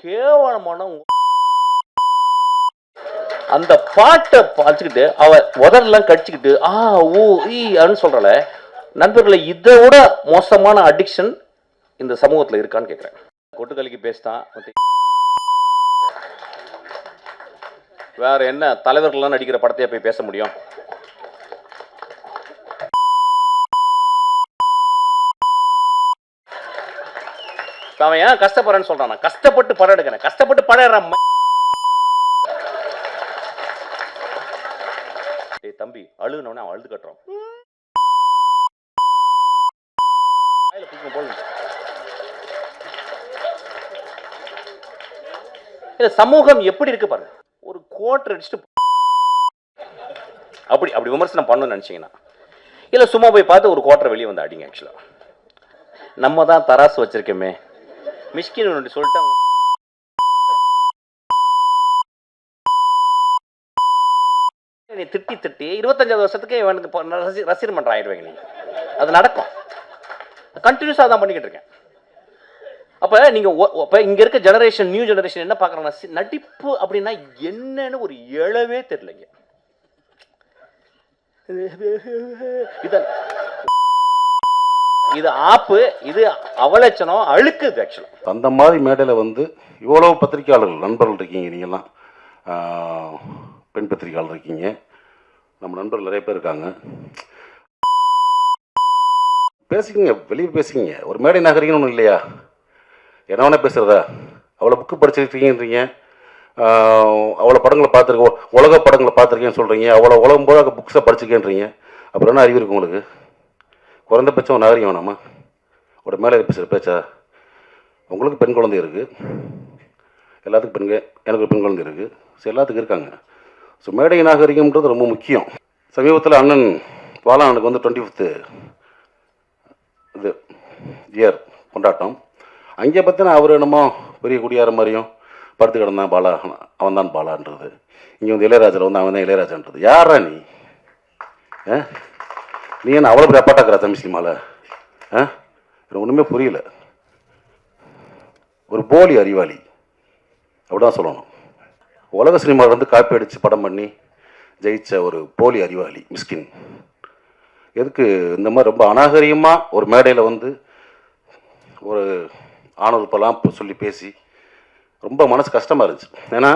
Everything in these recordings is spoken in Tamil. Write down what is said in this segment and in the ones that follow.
கேவலமான அந்த பாட்டை பார்த்துக்கிட்டு அவ உதரெல்லாம் கடிச்சுக்கிட்டு ஊ ஈன்னு சொல்றல நண்பர்களை, இதை விட மோசமான அடிக்ஷன் இந்த சமூகத்தில் இருக்கான்னு கேட்குறேன். கொட்டுக்கலிக்கு பேசிட்டான். வேற என்ன தலைவர்கள்லாம் நடிக்கிற படத்தையே போய் பேச முடியும்? அவன் ஏன் கஷ்டப்படுறேன்னு சொல்றான். கஷ்டப்பட்டு படம் எடுக்கிறேன், கஷ்டப்பட்டு படம் எடுறான். தம்பி அழுகுனவனே அவன் அழுது கட்டுறான். சமூகம் எப்படி இருக்கு பாருங்க. ஒரு கோட்டர் அடிச்சுட்டு அப்படி அப்படி விமர்சனம் பண்ணணும்னு நினைச்சீங்கன்னா இல்ல சும்மா போய் பார்த்து ஒரு கோட்டரை வெளியே வந்து அடிங்க. ஆக்சுவலா நம்ம தான் தராசு வச்சிருக்கோமே. மிஷ்கின் சொல்லிட்டாங்க. நீ திட்டி திட்டி 25வது வருஷத்துக்கு இவனுக்கு ரசிகர் மன்றம் ஆயிடுவீங்க. நீங்க அது நடக்கும். கண்டினியூஸா தான் பண்ணிக்கிட்டு இருக்கேன். அப்ப நீங்க இங்க இருக்க ஜெனரேஷன், நியூ ஜெனரேஷன் என்ன பாக்குறாங்க, நடிப்பு அப்படின்னா என்னன்னு ஒரு எழவே தெரியலங்க. இது ஆப்பு, இது அவலட்சணம், அழுக்குது. ஆக்சுவலா அந்த மாதிரி மேடையில் வந்து இவ்வளவு பத்திரிகையாளர்கள் நண்பர்கள் இருக்கீங்க. நீங்கள்லாம் பெண் பத்திரிகையாளர் இருக்கீங்க, நம்ம நண்பர்கள் நிறைய பேர் இருக்காங்க. பேசிக்கிங்க, வெளியே பேசிக்கிங்க. ஒரு மேடை நகரிங்கன்னு ஒன்றும் இல்லையா? என்ன வேணா பேசுகிறதா? அவ்வளோ புக்கு படிச்சிருக்கீங்கன்றீங்க, அவ்வளோ படங்களை பார்த்துருக்கோம், உலக படங்களை பார்த்துருக்கேன்னு சொல்கிறீங்க, அவ்வளோ உலகம் போல புக்ஸை படிச்சிருக்கேன்றீங்க. அப்புறம் என்ன அறிவு இருக்கு உங்களுக்கு? குறைந்தபட்சம் ஒரு நகரியம் வேணாமா? ஒரு மேலே பேசுகிற பேச்சா? உங்களுக்கு பெண் குழந்தை இருக்குது, எல்லாத்துக்கும் எனக்கு பெண் குழந்தை இருக்குது. ஸோ எல்லாத்துக்கும் இருக்காங்க. ஸோ மேடை நாகரிகம்ன்றது ரொம்ப முக்கியம். சமீபத்தில் அண்ணன் பாலானுக்கு வந்து 25th இது இயர் கொண்டாட்டம். அங்கே பார்த்தினா அவர் என்னமோ பெரிய குடியார மாதிரியும் படுத்து கிடந்தான் பாலா, அவன் தான் பாலான்றது. இங்கே வந்து இளையராஜில் வந்து அவன் தான் இளையராஜான்றது. யாரா நீ? நீ என்ன அவ்வளோ பெரிய அப்பாட்டாக்குறா தமிழ் சினிமாவில்? எனக்கு ஒன்றுமே புரியல. ஒரு போலி அறிவாளி அப்படிதான் சொல்லணும். உலக சினிமாவில் வந்து காப்பி அடித்து படம் பண்ணி ஜெயித்த ஒரு போலி அறிவாளி மிஸ்கின். எதுக்கு இந்த மாதிரி ரொம்ப அநாகரிகமாக ஒரு மேடையில் வந்து ஒரு ஆணவப்பெல்லாம் சொல்லி பேசி ரொம்ப மனசு கஷ்டமாக இருந்துச்சு. ஏன்னா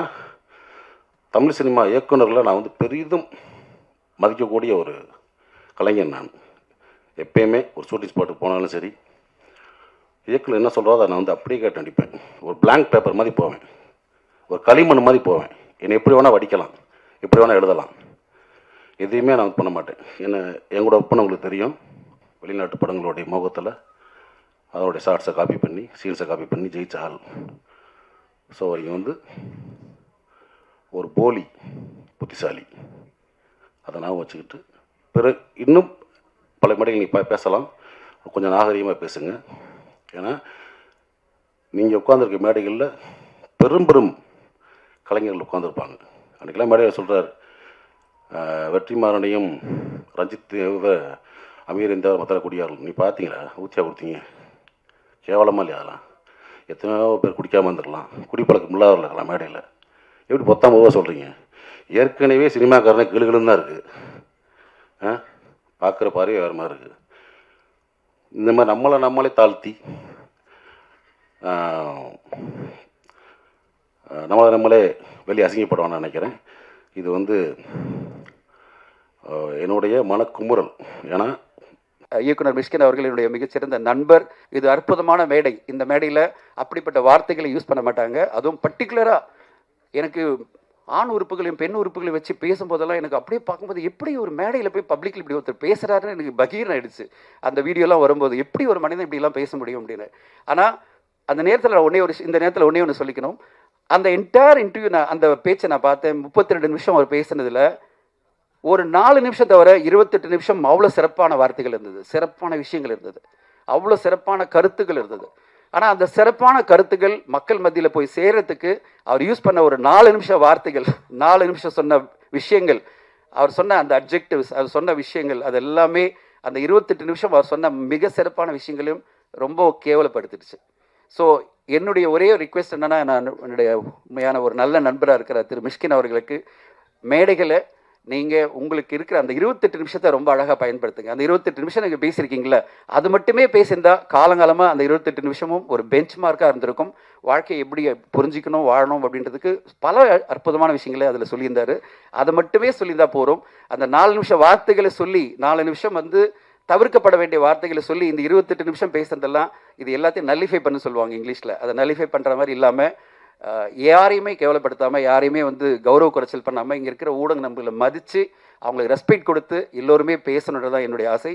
தமிழ் சினிமா இயக்குநர்களை நான் வந்து பெரிதும் மதிக்கக்கூடிய ஒரு கலைஞன். நான் எப்பயுமே ஒரு ஷூட்டிங் ஸ்பாட்டுக்கு போனாலும் சரி, இயக்குனர் என்ன சொல்கிறதோ அதை நான் வந்து அப்படியே கேட்டு நடிப்பேன். ஒரு பிளாங்க் பேப்பர் மாதிரி போவேன், ஒரு களிமண் மாதிரி போவேன். என்னை எப்படி வேணால் வடிக்கலாம், எப்படி வேணால் எழுதலாம், எதையுமே நான் பண்ண மாட்டேன். எங்களோட ஒப்பனை உங்களுக்கு தெரியும். வெளிநாட்டு படங்களுடைய முகத்தில் அதனுடைய ஷார்ட்ஸை காப்பி பண்ணி, சீன்ஸை காப்பி பண்ணி ஜெயிச்ச ஆள். ஸோ இங்கே வந்து ஒரு போலி புத்திசாலி, அதை நான் வச்சுக்கிட்டு பிறகு இன்னும் பல மேடைகள் நீ பேசலாம், கொஞ்சம் நாகரிகமாக பேசுங்க. ஏன்னா நீங்கள் உட்காந்துருக்க மேடைகளில் பெரும் பெரும் கலைஞர்கள் உட்காந்துருப்பாங்க. அன்றைக்கெல்லாம் மேடையில் சொல்கிறார், வெற்றிமாறனையும் ரஞ்சித் அமீர் இந்த மற்ற குடியார்கள் நீ பார்த்தீங்களா, ஊற்றியா கொடுத்தீங்க, கேவலமாக இல்லையா? அதெல்லாம் எத்தனையோ பேர் குடிக்காமல் இருந்துடலாம், குடிப்பழக்கம் இல்லாதவர்கள் இருக்கலாம். மேடையில் எப்படி 19 சொல்கிறீங்க? ஏற்கனவே சினிமாக்காரனே கிளுகிளுன்னு தான் இருக்குது. பார்க்குற பார்வையே வேறு மாதிரி இருக்குது. இந்த மாதிரி நம்மளே தாழ்த்தி நம்மளே வெளியே அசிங்கப்படுவான்னு நினைக்கிறேன். இது வந்து என்னுடைய மனக்குமுறல். ஏன்னா இயக்குனர் மிஷ்கின் அவர்கள் என்னுடைய மிகச்சிறந்த நண்பர். இது அற்புதமான மேடை. இந்த மேடையில் அப்படிப்பட்ட வார்த்தைகளை யூஸ் பண்ண மாட்டாங்க. அதுவும் பர்டிகுலராக எனக்கு ஆண் உறுப்புகளையும் பெண் உறுப்புகளையும் வச்சு பேசும்போதெல்லாம் எனக்கு அப்படியே பார்க்கும்போது எப்படி ஒரு மேடையில் போய் பப்ளிக்கில் இப்படி ஒருத்தர் பேசுகிறாருன்னு எனக்கு பகீர்னு ஆயிடுச்சு. அந்த வீடியோலாம் வரும்போது எப்படி ஒரு மனிதன் இப்படிலாம் பேச முடியும் அப்படின்னு. ஆனால் அந்த நேரத்தில் இந்த நேரத்தில் ஒன்றே சொல்லிக்கணும். அந்த என்டையர் இன்டர்வியூ அந்த பேச்சை நான் பார்த்தேன். 32 நிமிஷம் அவர் பேசுனதில் ஒரு 4 நிமிஷம் தவிர 28 நிமிஷம் அவ்வளோ சிறப்பான வார்த்தைகள் இருந்தது, சிறப்பான விஷயங்கள் இருந்தது, அவ்வளோ சிறப்பான கருத்துக்கள் இருந்தது. ஆனால் அந்த சிறப்பான கருத்துக்கள் மக்கள் மத்தியில் போய் சேர்றதுக்கு அவர் யூஸ் பண்ண ஒரு 4 நிமிஷம் வார்த்தைகள், 4 நிமிஷம் சொன்ன விஷயங்கள், அவர் சொன்ன அந்த அட்ஜெக்டிவ்ஸ், அவர் சொன்ன விஷயங்கள், அது எல்லாமே அந்த 28 நிமிஷம் அவர் சொன்ன மிக சிறப்பான விஷயங்களையும் ரொம்ப கேவலப்படுத்திடுச்சு. ஸோ என்னுடைய ஒரே ரிக்வெஸ்ட் என்னன்னா, நான் என்னுடைய உண்மையான ஒரு நல்ல நண்பராக இருக்கிற திரு மிஷ்கின் அவர்களுக்கு மேடைகளை நீங்கள் உங்களுக்கு இருக்கிற அந்த 28 நிமிஷத்தை ரொம்ப அழகாக பயன்படுத்துங்க. அந்த 28 நிமிஷம் நீங்கள் பேசியிருக்கீங்களா, அது மட்டுமே பேசியிருந்தா காலங்காலமாக அந்த 28 நிமிஷமும் ஒரு பெஞ்ச் மார்க்காக இருந்திருக்கும். வாழ்க்கையை எப்படி புரிஞ்சிக்கணும், வாழணும் அப்படின்றதுக்கு பல அற்புதமான விஷயங்களே அதில் சொல்லியிருந்தார். அதை மட்டுமே சொல்லியிருந்தா போகிறோம். அந்த 4 நிமிஷம் வார்த்தைகளை சொல்லி 4 நிமிஷம் வந்து தவிர்க்கப்பட வேண்டிய வார்த்தைகளை சொல்லி இந்த 28 நிமிஷம் பேசுறதெல்லாம் இது எல்லாத்தையும் நல்லிஃபை பண்ண சொல்லுவாங்க இங்கிலீஷில். அதை நல்லிஃபை பண்ணுற மாதிரி இல்லாமல் யாரையுமே கேவலப்படுத்தாமல், யாரையுமே வந்து கௌரவ குறைச்சல் பண்ணாமல், இங்கே இருக்கிற ஊடக நண்பர்களை மதித்து அவங்களுக்கு ரெஸ்பெக்ட் கொடுத்து எல்லோருமே பேசணுன்றது தான் என்னுடைய ஆசை.